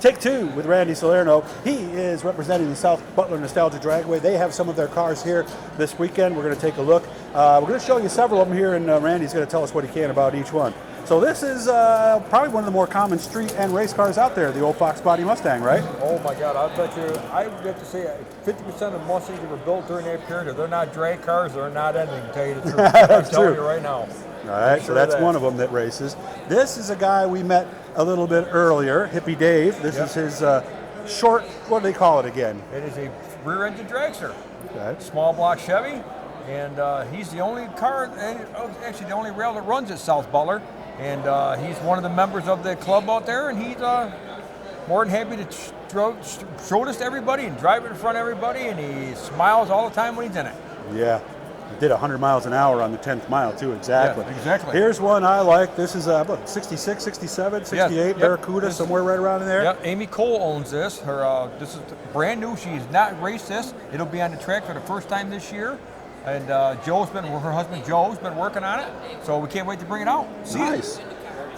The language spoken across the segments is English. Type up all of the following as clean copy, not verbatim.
Take two with Randy Salerno. He is representing the South Butler Nostalgia Dragway. They have some of their cars here this weekend. We're going to take a look. We're going to show you several of them here, and Randy's going to tell us what he can about each one. So this is probably one of the more common street and race cars out there, the old Fox Body Mustang, right? Oh my God, I bet you, I would have to say 50% of Mustangs that were built during that period, if they're not drag cars, they're not anything, to tell you the truth. That's I'm telling true. you right now. All right, so that's one of them that races. This is a guy we met a little bit earlier, Hippie Dave. This is his short, what do they call it again? It is a rear-engine dragster. Okay. Small block Chevy, and he's the only car, actually the only rail that runs at South Butler, and he's one of the members of the club out there, and he's more than happy to show this to everybody and drive it in front of everybody, and he smiles all the time when he's in it. Yeah. Did 100 miles an hour on the 10th mile too, exactly. Yeah, exactly. Here's one I like. This is about 66, 67, 68 Barracuda, somewhere right around in there. Yeah, Amy Cole owns this. This is brand new. She's not raced this. It'll be on the track for the first time this year. And her husband Joe's been working on it. So we can't wait to bring it out. Nice.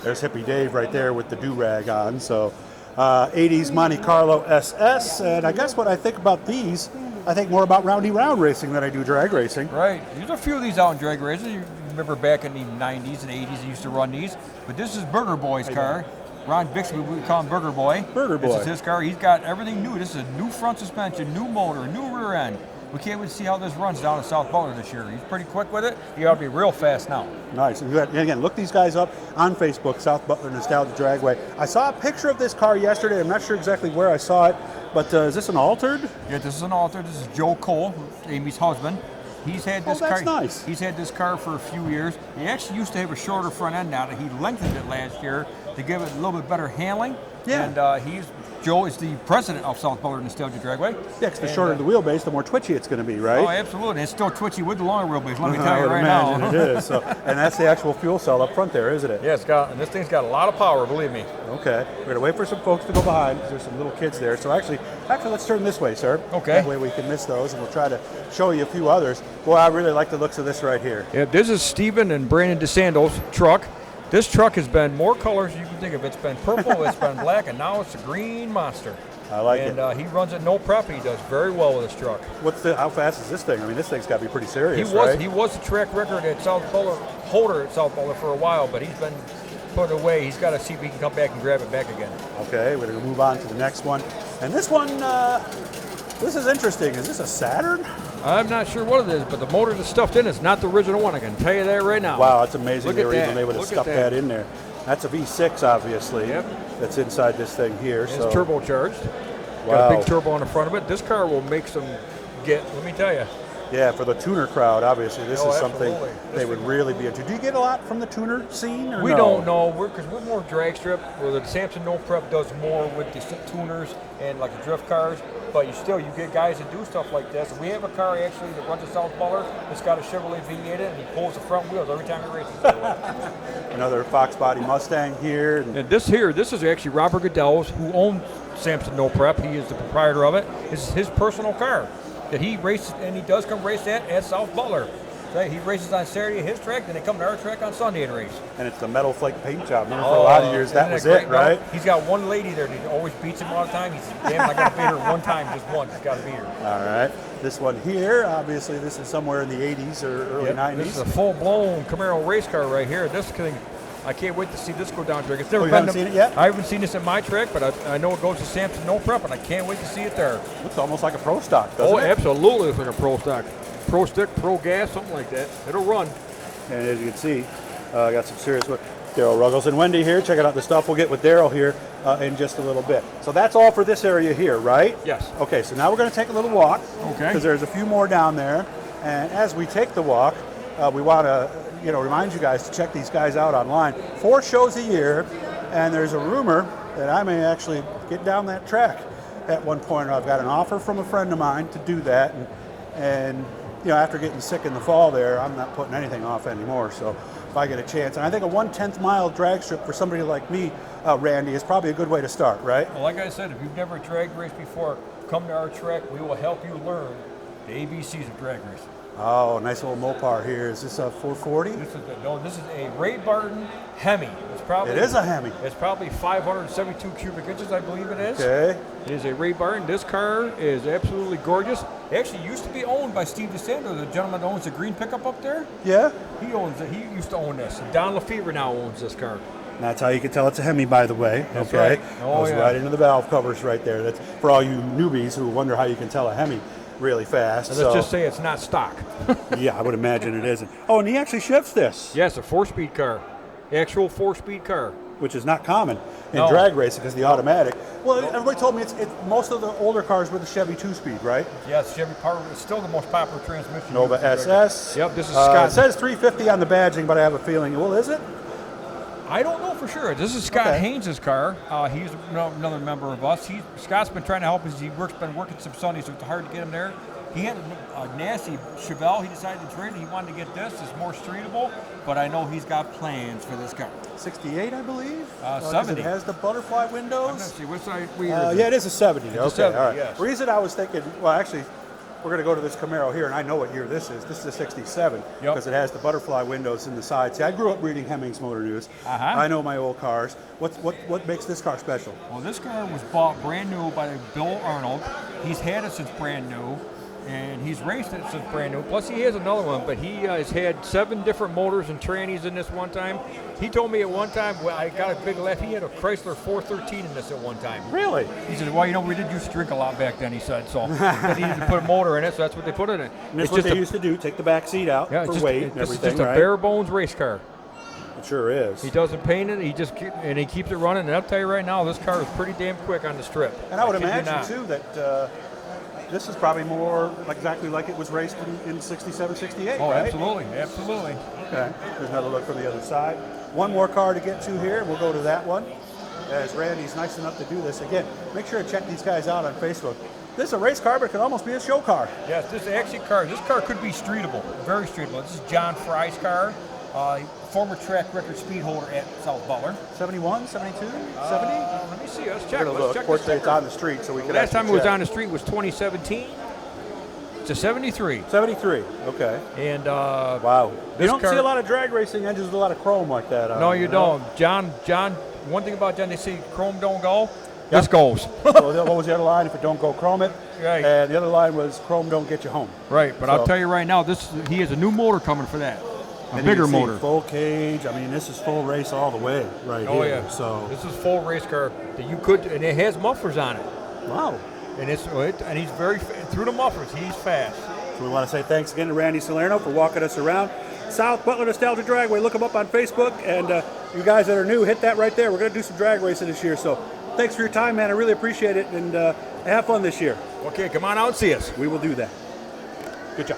There's Hippie Dave right there with the do-rag on. So 80s Monte Carlo SS. And I guess what I think about these, I think more about roundy round racing than I do drag racing. Right. There's a few of these out in drag racing. You remember back in the 90s and 80s, they used to run these. But this is Burger Boy's car. Ron Bixby, we call him Burger Boy. Burger Boy. This is his car. He's got everything new. This is a new front suspension, new motor, new rear end. We can't wait to see how this runs down in South Butler this year. He's pretty quick with it. He ought to be real fast now. Nice. And again, look these guys up on Facebook, South Butler Nostalgia Dragway. I saw a picture of this car yesterday. I'm not sure exactly where I saw it, but is this an altered? Yeah, this is an altered. This is Joe Cole, Amy's husband. He's had this car. Nice. He's had this car for a few years. He actually used to have a shorter front end now. He lengthened it last year to give it a little bit better handling. Yeah. And Joe is the president of South Butler Nostalgia Dragway. Yeah, because the shorter the wheelbase, the more twitchy it's going to be, right? Oh, absolutely. It's still twitchy with the longer wheelbase, let me tell I you would right imagine now. it is. So, and that's the actual fuel cell up front there, isn't it? Yeah, and this thing's got a lot of power, believe me. Okay. We're going to wait for some folks to go behind because there's some little kids there. So actually, let's turn this way, sir. Okay. That way we can miss those, and we'll try to show you a few others. Boy, I really like the looks of this right here. Yeah, this is Stephen and Brandon DeSando's truck. This truck has been more colors than you can think of. It's been purple, it's been black, and now it's a green monster. I like it. And he runs it no prep. He does very well with his truck. How fast is this thing? I mean, this thing's got to be pretty serious, He was the track record at South Butler, holder at South Butler for a while, but he's been put away. He's got to see if he can come back and grab it back again. Okay, we're going to move on to the next one. And this one, this is interesting. Is this a Saturn? I'm not sure what it is, but the motor that's stuffed in is not the original one. I can tell you that right now. Wow, that's amazing. Look They at were that. even able to Look stuff at that in there. That's a V6, obviously. Yep. That's inside this thing here. It's so turbocharged. Wow. Got a big turbo on the front of it. This car will make some let me tell you. Yeah, for the tuner crowd, obviously, this is something absolutely. they would really be into. Do you get a lot from the tuner scene? Or We no? don't know, because we're more drag strip, where the Samson No Prep does more with the tuners and like the drift cars, but you get guys that do stuff like this. We have a car actually that runs a South Butler that's got a Chevrolet V8 in it, and he pulls the front wheels every time he races. Another Fox Body Mustang here. And this is actually Robert Goodell's, who owns Samson No Prep. He is the proprietor of it. This is his personal car that he races, and he does come race at South Butler. So he races on Saturday at his track, then they come to our track on Sunday and race. And it's the metal flake paint job. Remember, for a lot of years, that was it, right? He's got one lady there that always beats him all the time. He's, damn, I got to beat her one time, just once. Got to beat her. All right. This one here, obviously, this is somewhere in the 80s or early 90s. This is a full-blown Camaro race car right here. This thing, I can't wait to see this go down track. It's never you haven't seen it yet? I haven't seen this at my track, but I know it goes to Samson No Prep, and I can't wait to see it there. Looks almost like a Pro Stock, doesn't it? Oh, absolutely. It's like a Pro Stock. Pro Stick, Pro Gas, something like that. It'll run. And as you can see, I got some serious work. Daryl Ruggles and Wendy here. Checking out the stuff we'll get with Daryl here in just a little bit. So that's all for this area here, right? Yes. Okay, so now we're going to take a little walk. Okay. Because there's a few more down there. And as we take the walk, we want to remind you guys to check these guys out online. 4 shows a year, and there's a rumor that I may actually get down that track at one point. I've got an offer from a friend of mine to do that, and after getting sick in the fall there, I'm not putting anything off anymore. So if I get a chance, and I think a 1/10 mile drag strip for somebody like me, Randy, is probably a good way to start, right? Well, like I said, if you've never drag raced before, come to our track. We will help you learn the ABCs of drag racing. Oh, nice little Mopar here. Is this a 440? This is a Ray Barton Hemi. It is a Hemi. It's probably 572 cubic inches, I believe it is. Okay. It is a Ray Barton. This car is absolutely gorgeous. It actually used to be owned by Steve DeSandro, the gentleman that owns the green pickup up there. Yeah. He owns it. He used to own this. Don Lefevre now owns this car. And that's how you can tell it's a Hemi, by the way. That's okay. right. Oh, Goes yeah. right into the valve covers right there. That's for all you newbies who wonder how you can tell a Hemi really fast. Let's just say it's not stock. Yeah, I would imagine it isn't. Oh, and he actually shifts this. Yes, a 4-speed car. Actual 4-speed car. Which is not common in drag racing because the automatic. Well, everybody told me it's most of the older cars were the Chevy 2-speed, right? Yes, Chevy Power is still the most popular transmission. Nova SS. Yep, this is Scott. It says 350 on the badging, but I have a feeling. Well, is it? I don't know for sure. This is Scott Okay. Haynes' car. He's another member of us. Scott's been trying to help us. Been working some Sundays, so it's hard to get him there. He had a nasty Chevelle. He decided to trade it. He wanted to get this. It's more streetable, but I know he's got plans for this car. 68, I believe. 70. It has the butterfly windows. I'm not sure. What side? Yeah, it is a 70. It's a Okay, 70, all right. yes. Reason I was thinking, well, actually, we're going to go to this Camaro here, and I know what year this is. This is a 67 because it has the butterfly windows in the side. See, I grew up reading Hemmings Motor News. I know my old cars. What makes this car special? Well, this car was bought brand new by Bill Arnold. He's had it since brand new, and he's raced it since brand new. Plus, he has another one, but he has had 7 different motors and trannies in this one time. He told me at one time, well, I got a big laugh, he had a Chrysler 413 in this at one time. Really? He said, well, we did used to drink a lot back then, he said, so they needed to put a motor in it, so that's what they put it in. And that's what they used to do, take the back seat out for weight and This everything, is just a bare bones race car. It sure is. He doesn't paint it, he keeps it running, and I'll tell you right now, this car is pretty damn quick on the strip. And I would kid you imagine, not. too, that this is probably more exactly like it was raced in 67, 68, Oh, right? absolutely, absolutely. Okay, there's another look from the other side. One more car to get to here, and we'll go to that one. As Randy's nice enough to do this. Again, make sure to check these guys out on Facebook. This is a race car, but it could almost be a show car. Yes, this car could be streetable, very streetable. This is John Fry's car, former track record speed holder at South Butler. 71, 72, 70? Let me see, let's check. We're gonna look. Fortunately, it's on the street, so we can Last time it actually was check. on the street was 2017. It's a 73. 73, okay. And Wow. You this don't car- see a lot of drag racing engines with a lot of chrome like that on No, them, you know? don't. John, one thing about John, they say chrome don't go. This goes. So what was the other line? If it don't go, chrome it. Right. And the other line was chrome don't get you home. Right, but So- I'll tell you right now, he has a new motor coming for that. A And you bigger can see motor. Full cage. I mean, this is full race all the way right Oh here. yeah. So this is full race car that you could, and it has mufflers on it. wow. And and he's through the mufflers. He's fast. So we want to say thanks again to Randy Salerno for walking us around South Butler Nostalgia Dragway. Look him up on Facebook, and you guys that are new, hit that right there. We're going to do some drag racing this year. So thanks for your time, man. I really appreciate it, and have fun this year. Okay, come on out and see us. We will do that. Good job.